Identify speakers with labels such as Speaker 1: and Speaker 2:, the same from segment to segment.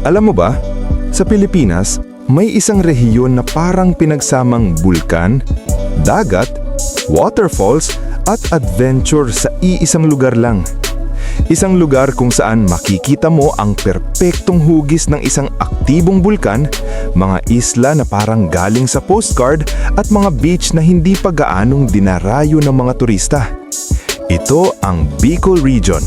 Speaker 1: Alam mo ba, sa Pilipinas, may isang rehiyon na parang pinagsamang bulkan, dagat, waterfalls at adventure sa iisang lugar lang. Isang lugar kung saan makikita mo ang perpektong hugis ng isang aktibong bulkan, mga isla na parang galing sa postcard at mga beach na hindi pa gaanong dinarayo ng mga turista. Ito ang Bicol Region.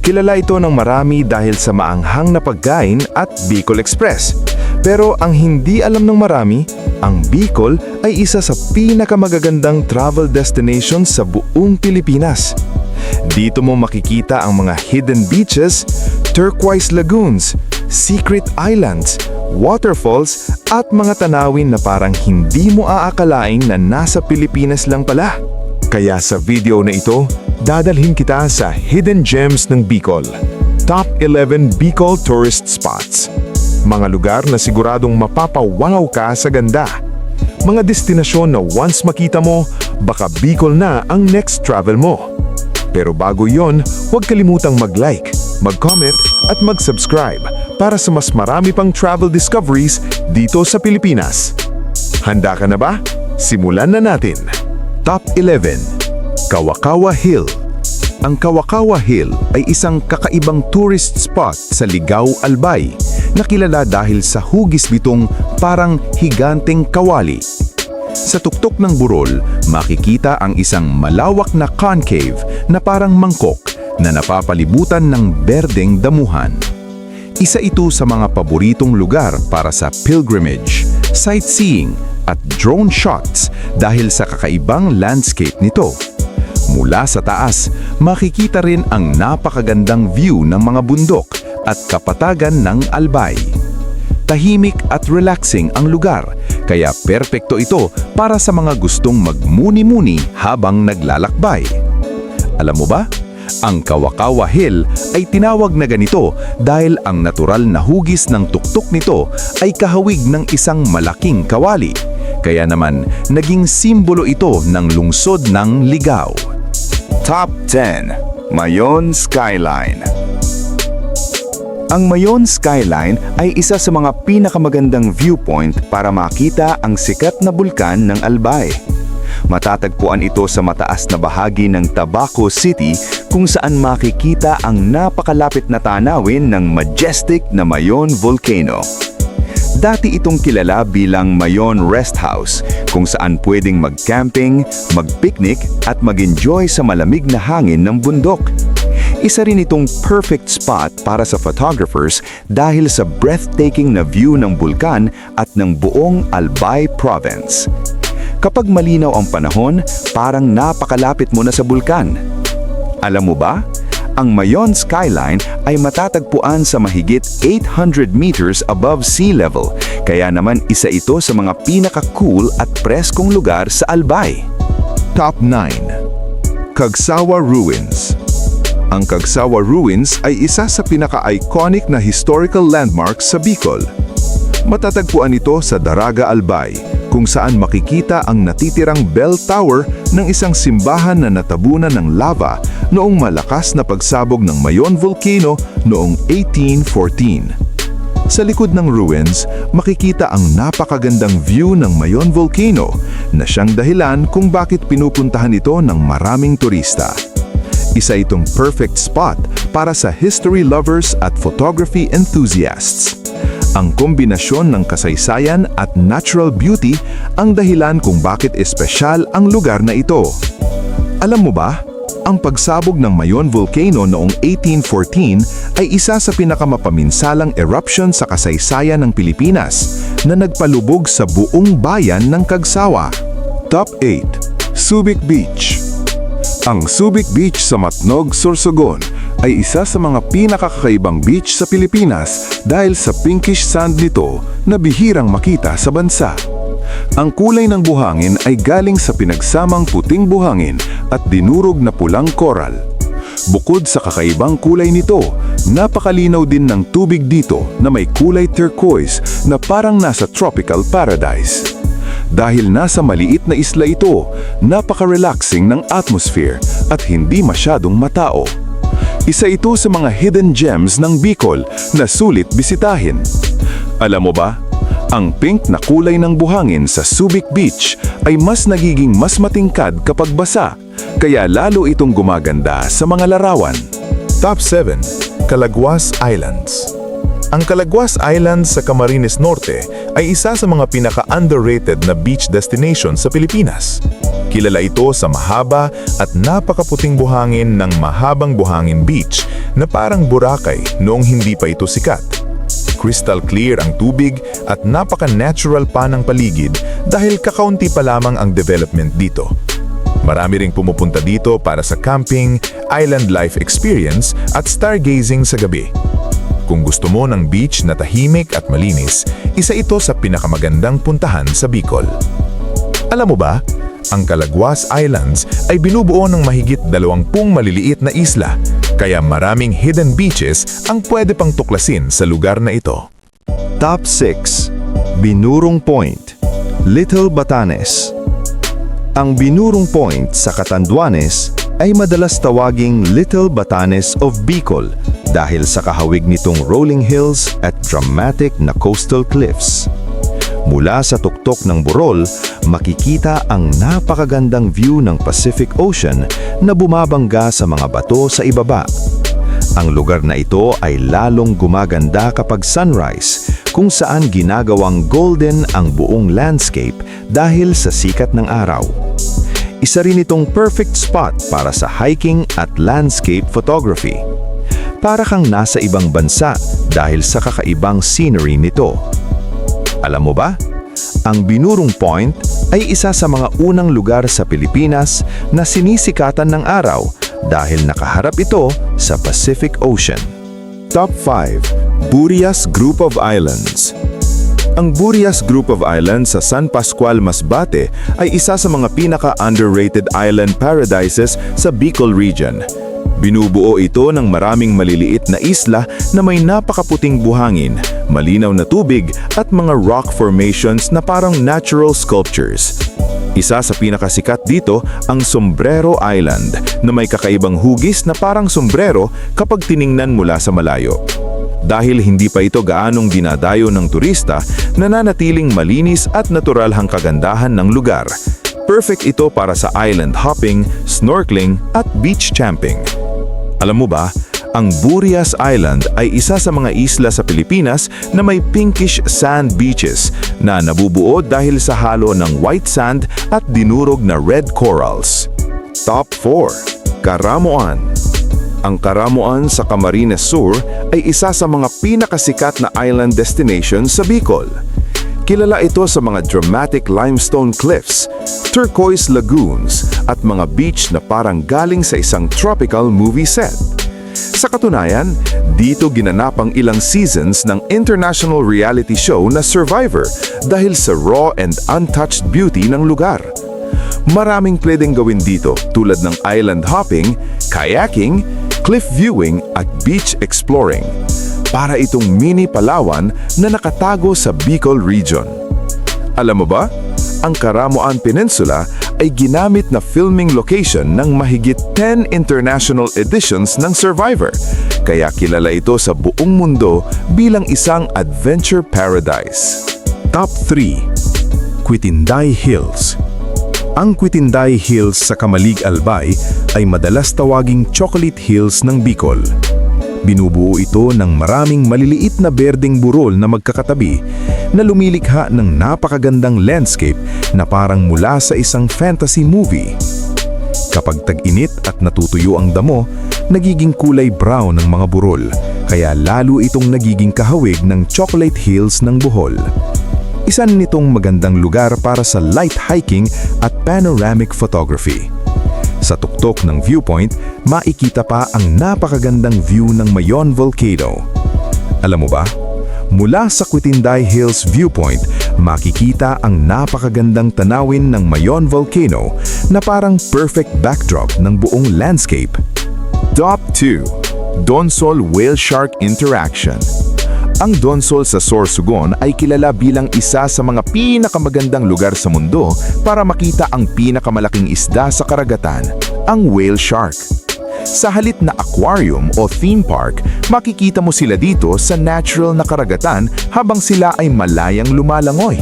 Speaker 1: Kilala ito ng marami dahil sa maanghang na pagkain at Bicol Express. Pero ang hindi alam ng marami, ang Bicol ay isa sa pinakamagagandang travel destination sa buong Pilipinas. Dito mo makikita ang mga hidden beaches, turquoise lagoons, secret islands, waterfalls at mga tanawin na parang hindi mo aakalain na nasa Pilipinas lang pala. Kaya sa video na ito, dadalhin kita sa Hidden Gems ng Bicol. Top 11 Bicol Tourist Spots. Mga lugar na siguradong mapapawangaw ka sa ganda. Mga destinasyon na once makita mo, baka Bicol na ang next travel mo. Pero bago yon, huwag kalimutang mag-like, mag-comment at mag-subscribe para sa mas marami pang travel discoveries dito sa Pilipinas. Handa ka na ba? Simulan na natin! Top 11. Kawakawa Hill. Ang Kawakawa Hill ay isang kakaibang tourist spot sa Ligao, Albay na kilala dahil sa hugis bitong parang higanteng kawali. Sa tuktok ng burol, makikita ang isang malawak na concave na parang mangkok na napapalibutan ng berdeng damuhan. Isa ito sa mga paboritong lugar para sa pilgrimage, sightseeing at drone shots dahil sa kakaibang landscape nito. Mula sa taas, makikita rin ang napakagandang view ng mga bundok at kapatagan ng Albay. Tahimik at relaxing ang lugar, kaya perpekto ito para sa mga gustong magmuni-muni habang naglalakbay. Alam mo ba? Ang Kawakawa Hill ay tinawag na ganito dahil ang natural na hugis ng tuktok nito ay kahawig ng isang malaking kawali. Kaya naman, naging simbolo ito ng lungsod ng Ligao. Top 10. Mayon Skyline. Ang Mayon Skyline ay isa sa mga pinakamagandang viewpoint para makita ang sikat na bulkan ng Albay. Matatagpuan ito sa mataas na bahagi ng Tabaco City kung saan makikita ang napakalapit na tanawin ng majestic na Mayon Volcano. Dati itong kilala bilang Mayon Rest House kung saan pwedeng mag-camping, mag-picnic at mag-enjoy sa malamig na hangin ng bundok. Isa rin itong perfect spot para sa photographers dahil sa breathtaking na view ng bulkan at ng buong Albay Province. Kapag malinaw ang panahon, parang napakalapit mo na sa bulkan. Alam mo ba? Ang Mayon Skyline ay matatagpuan sa mahigit 800 meters above sea level, kaya naman isa ito sa mga pinaka-cool at preskong lugar sa Albay. Top 9. Cagsawa Ruins. Ang Cagsawa Ruins ay isa sa pinaka-iconic na historical landmarks sa Bicol. Matatagpuan ito sa Daraga, Albay, kung saan makikita ang natitirang bell tower ng isang simbahan na natabunan ng lava noong malakas na pagsabog ng Mayon Volcano noong 1814. Sa likod ng ruins, makikita ang napakagandang view ng Mayon Volcano na siyang dahilan kung bakit pinupuntahan ito ng maraming turista. Isa itong perfect spot para sa history lovers at photography enthusiasts. Ang kombinasyon ng kasaysayan at natural beauty ang dahilan kung bakit espesyal ang lugar na ito. Alam mo ba, ang pagsabog ng Mayon Volcano noong 1814 ay isa sa pinakamapaminsalang eruption sa kasaysayan ng Pilipinas na nagpalubog sa buong bayan ng Cagsawa. Top 8. Subic Beach. Ang Subic Beach sa Matnog, Sorsogon ay isa sa mga pinakakakaibang beach sa Pilipinas dahil sa pinkish sand nito na bihirang makita sa bansa. Ang kulay ng buhangin ay galing sa pinagsamang puting buhangin at dinurog na pulang coral. Bukod sa kakaibang kulay nito, napakalinaw din ng tubig dito na may kulay turquoise na parang nasa tropical paradise. Dahil nasa maliit na isla ito, napaka-relaxing ng atmosphere at hindi masyadong matao. Isa ito sa mga hidden gems ng Bicol na sulit bisitahin. Alam mo ba, ang pink na kulay ng buhangin sa Subic Beach ay mas nagiging mas matingkad kapag basa, kaya lalo itong gumaganda sa mga larawan. Top 7. Calaguas Islands. Ang Calaguas Islands sa Camarines Norte ay isa sa mga pinaka-underrated na beach destination sa Pilipinas. Kilala ito sa mahaba at napakaputing buhangin ng Mahabang Buhangin Beach na parang Boracay noong hindi pa ito sikat. Crystal clear ang tubig at napaka-natural pa ng paligid dahil kakaunti pa lamang ang development dito. Marami ring pumupunta dito para sa camping, island life experience at stargazing sa gabi. Kung gusto mo ng beach na tahimik at malinis, isa ito sa pinakamagandang puntahan sa Bicol. Alam mo ba, ang Calaguas Islands ay binubuo ng mahigit 20 maliliit na isla, kaya maraming hidden beaches ang pwede pang tuklasin sa lugar na ito. Top 6. Binurong Point, Little Batanes. Ang Binurong Point sa Catanduanes ay madalas tawaging Little Batanes of Bicol dahil sa kahawig nitong rolling hills at dramatic na coastal cliffs. Mula sa tuktok ng Burol, makikita ang napakagandang view ng Pacific Ocean na bumabangga sa mga bato sa ibaba. Ang lugar na ito ay lalong gumaganda kapag sunrise, kung saan ginagawang golden ang buong landscape dahil sa sikat ng araw. Isa rin itong perfect spot para sa hiking at landscape photography. Para kang nasa ibang bansa dahil sa kakaibang scenery nito. Alam mo ba? Ang Binurong Point ay isa sa mga unang lugar sa Pilipinas na sinisikatan ng araw dahil nakaharap ito sa Pacific Ocean. Top 5. Burias Group of Islands. Ang Burias Group of Islands sa San Pascual, Masbate ay isa sa mga pinaka-underrated island paradises sa Bicol region. Binubuo ito ng maraming maliliit na isla na may napakaputing buhangin, malinaw na tubig at mga rock formations na parang natural sculptures. Isa sa pinakasikat dito ang Sombrero Island na may kakaibang hugis na parang sombrero kapag tiningnan mula sa malayo. Dahil hindi pa ito gaanong dinadayo ng turista, nananatiling malinis at natural ang kagandahan ng lugar. Perfect ito para sa island hopping, snorkeling at beach camping. Alam mo ba, ang Burias Island ay isa sa mga isla sa Pilipinas na may pinkish sand beaches na nabubuo dahil sa halo ng white sand at dinurog na red corals. Top 4. Caramoan. Ang Caramoan sa Camarines Sur ay isa sa mga pinakasikat na island destination sa Bicol. Kilala ito sa mga dramatic limestone cliffs, turquoise lagoons at mga beach na parang galing sa isang tropical movie set. Sa katunayan, dito ginanap ang ilang seasons ng international reality show na Survivor dahil sa raw and untouched beauty ng lugar. Maraming pwedeng gawin dito tulad ng island hopping, kayaking, cliff viewing at beach exploring. Para itong mini Palawan na nakatago sa Bicol region. Alam mo ba, ang Caramoan Peninsula ay ginamit na filming location ng mahigit 10 international editions ng Survivor, kaya kilala ito sa buong mundo bilang isang adventure paradise. Top 3. Quitinday Hills. Ang Quitinday Hills sa Camalig, Albay ay madalas tawaging Chocolate Hills ng Bicol. Binubuo ito ng maraming maliliit na berdeng burol na magkakatabi na lumilikha ng napakagandang landscape na parang mula sa isang fantasy movie. Kapag tag-init at natutuyo ang damo, nagiging kulay brown ang mga burol, kaya lalo itong nagiging kahawig ng Chocolate Hills ng Bohol. Isa nitong magandang lugar para sa light hiking at panoramic photography. Sa tuktok ng viewpoint, makikita pa ang napakagandang view ng Mayon Volcano. Alam mo ba? Mula sa Quitinday Hills viewpoint, makikita ang napakagandang tanawin ng Mayon Volcano na parang perfect backdrop ng buong landscape. Top 2. Donsol Whale Shark Interaction. Ang Donsol sa Sorsogon ay kilala bilang isa sa mga pinakamagandang lugar sa mundo para makita ang pinakamalaking isda sa karagatan, ang whale shark. Sa halip na aquarium o theme park, makikita mo sila dito sa natural na karagatan habang sila ay malayang lumalangoy.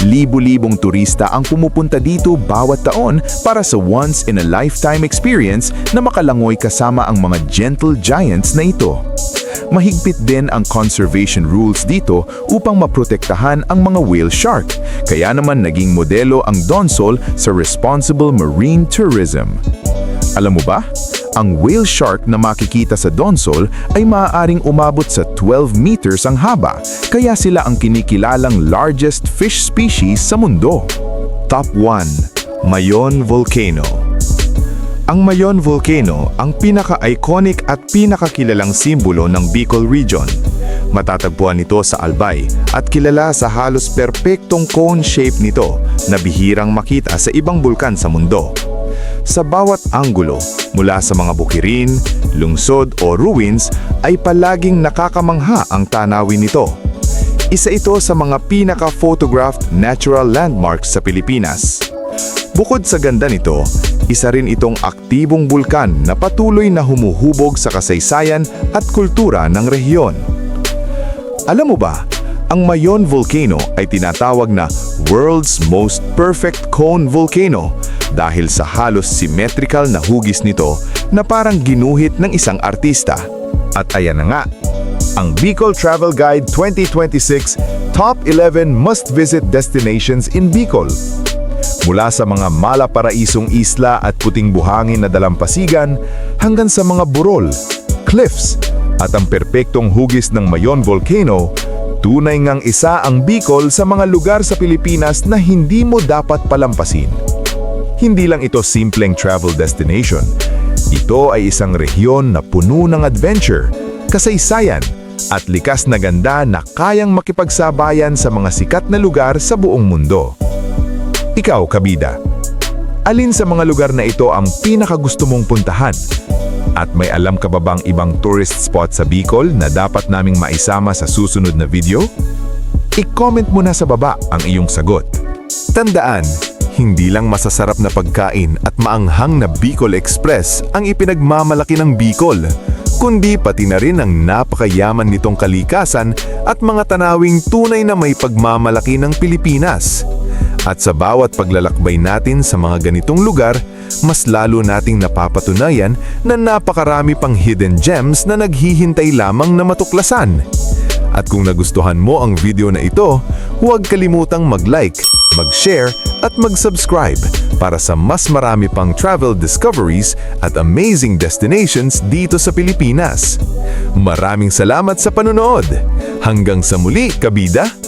Speaker 1: Libo-libong turista ang pumupunta dito bawat taon para sa once-in-a-lifetime experience na makalangoy kasama ang mga gentle giants na ito. Mahigpit din ang conservation rules dito upang maprotektahan ang mga whale shark, kaya naman naging modelo ang Donsol sa responsible marine tourism. Alam mo ba? Ang whale shark na makikita sa Donsol ay maaaring umabot sa 12 meters ang haba, kaya sila ang kinikilalang largest fish species sa mundo. Top 1. Mayon Volcano. Ang Mayon Volcano ang pinaka-iconic at pinakakilalang simbolo ng Bicol Region. Matatagpuan ito sa Albay at kilala sa halos perpektong cone shape nito na bihirang makita sa ibang bulkan sa mundo. Sa bawat anggulo, mula sa mga bukirin, lungsod o ruins, ay palaging nakakamangha ang tanawin nito. Isa ito sa mga pinaka-photographed natural landmarks sa Pilipinas. Bukod sa ganda nito, isa rin itong aktibong bulkan na patuloy na humuhubog sa kasaysayan at kultura ng rehiyon. Alam mo ba, ang Mayon Volcano ay tinatawag na World's Most Perfect Cone Volcano dahil sa halos symmetrical na hugis nito na parang ginuhit ng isang artista. At ayan na nga, ang Bicol Travel Guide 2026 Top 11 Must-Visit Destinations in Bicol. Mula sa mga malaparaisong isla at puting buhangin na dalampasigan hanggang sa mga burol, cliffs at ang perpektong hugis ng Mayon Volcano, tunay ngang isa ang Bicol sa mga lugar sa Pilipinas na hindi mo dapat palampasin. Hindi lang ito simpleng travel destination. Ito ay isang rehiyon na puno ng adventure, kasaysayan, at likas na ganda na kayang makipagsabayan sa mga sikat na lugar sa buong mundo. Ikaw, kabida, alin sa mga lugar na ito ang pinakagusto mong puntahan? At may alam ka ba bang ibang tourist spot sa Bicol na dapat naming maisama sa susunod na video? I-comment mo na sa baba ang iyong sagot. Tandaan, hindi lang masasarap na pagkain at maanghang na Bicol Express ang ipinagmamalaki ng Bicol, kundi pati na rin ang napakayaman nitong kalikasan at mga tanawing tunay na may pagmamalaki ng Pilipinas. At sa bawat paglalakbay natin sa mga ganitong lugar, mas lalo nating napapatunayan na napakarami pang hidden gems na naghihintay lamang na matuklasan. At kung nagustuhan mo ang video na ito, huwag kalimutang mag-like, mag-share at mag-subscribe para sa mas marami pang travel discoveries at amazing destinations dito sa Pilipinas. Maraming salamat sa panonood! Hanggang sa muli, kabida!